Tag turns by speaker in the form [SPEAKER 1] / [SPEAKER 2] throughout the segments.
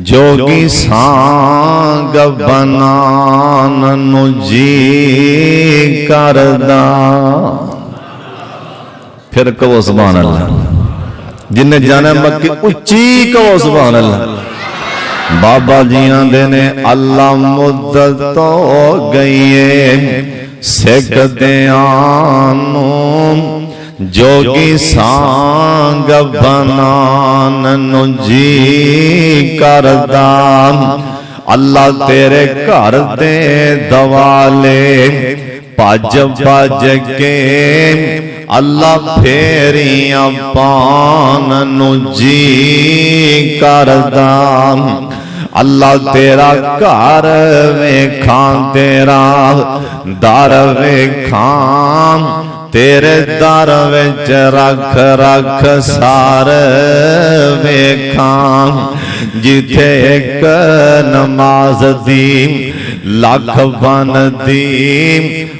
[SPEAKER 1] जोगी सांग बनान नू जी करदा। फिर कहो सुभान अल्लाह। जिन्हें जाना मक्की उच्ची कहो सुभान अल्लाह। बाबा जी आंदे ने अल्लाह मुद्दत तो गई है सिख दियानू जोगी सांग बनान नू जी करदा। अल्लाह तेरे घर दे दवाले भज भज के अल्लाह फेरियां पान नू जी करदा। अल्लाह तेरा घर वेखां तेरा दर वेखां तेरे दर विच रख रख सार वेखां। जिथे एक नमाज दी लख बन दी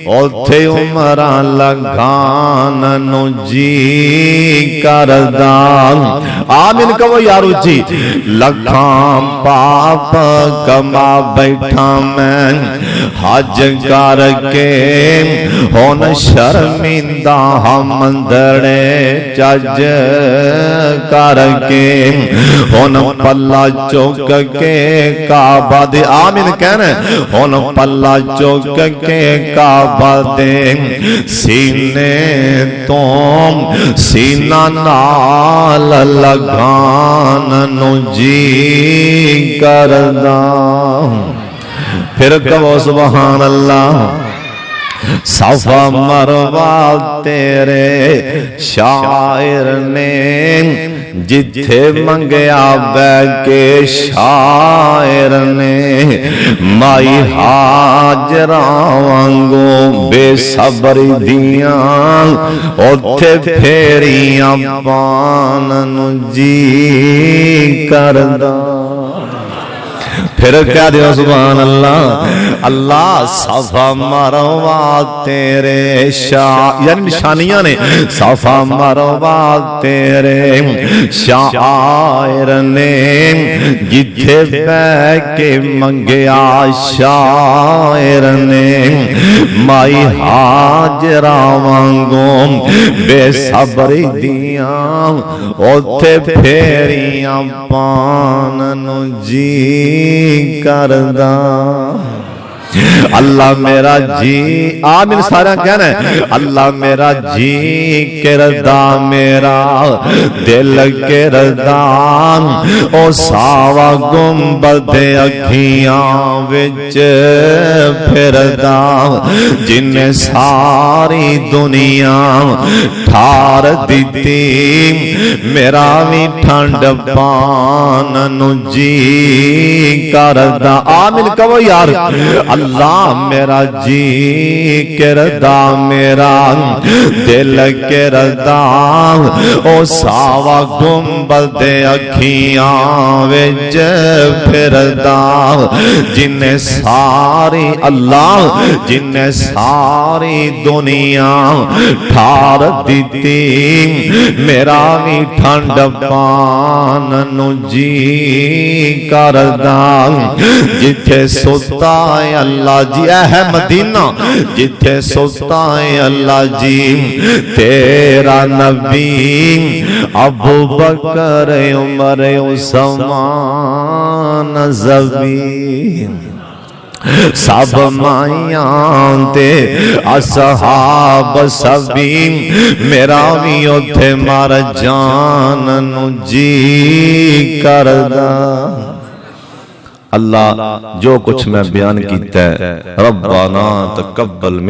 [SPEAKER 1] ओथे उमरां लगान नू जी करदा। आमीन कहो यारो जी। लखां पाप कमा बैठा मैं हज करके हुन शर्मिंदा हम मंदड़े चज करके हुन पल्ला चुक के काबा दे। आमीन कहना हुन पल्ला चुक के काबा दे सीने तो सीना नाल लगान नू जी करदा। फिर कहो सुभान अल्लाह। सफा मरवा तेरे शायर ने जिथे मंगया बैठ के शायर ने माई हाजरा वांगू बेसब्री दियां ओथे फेरियां पान नू जी करदा। फिर कह दियो सुभान अल्लाह। अल्लाह सफा मरवा तेरे शाह यानी निशानियां ने सफा मरवा तेरे शायर ने जिथे बैठ के मंगया शायर ने माई हाजरा वांगू बेसब्री दियां ओथे फेरियां पान नू जी करदा। अल्लाह मेरा जी। आमीन सारा कहना है अल्लाह मेरा जी करदा मेरा दिल करदा। ओ सावा गुंबद अखियां विच फिरदा जिन्ने सारी दुनिया ठार दिती मेरा भी ठंड पान नू जी करदा। आमीन कहो यार। अल्लाह मेरा जी करदा मेरा दिल करदा। ओ सावा गुंबद अखियां विच फिरदा जिन्ने सारी अल्लाह जिन्ने सारी दुनिया ठार दिती मेरा भी ठंड पान नू जी करदा। जिथे सुता अल्लाह जी है मदीना जिथे सुता है अल्लाह जी तेरा नबी अबू बकर उमर उस्मान ज़बीन सब माइयां ते असहाब सभी मेरा भी उथे मर जान नू जी करदा। अल्लाह जो कुछ मैं बयान कीता है रब्बाना तकब्बल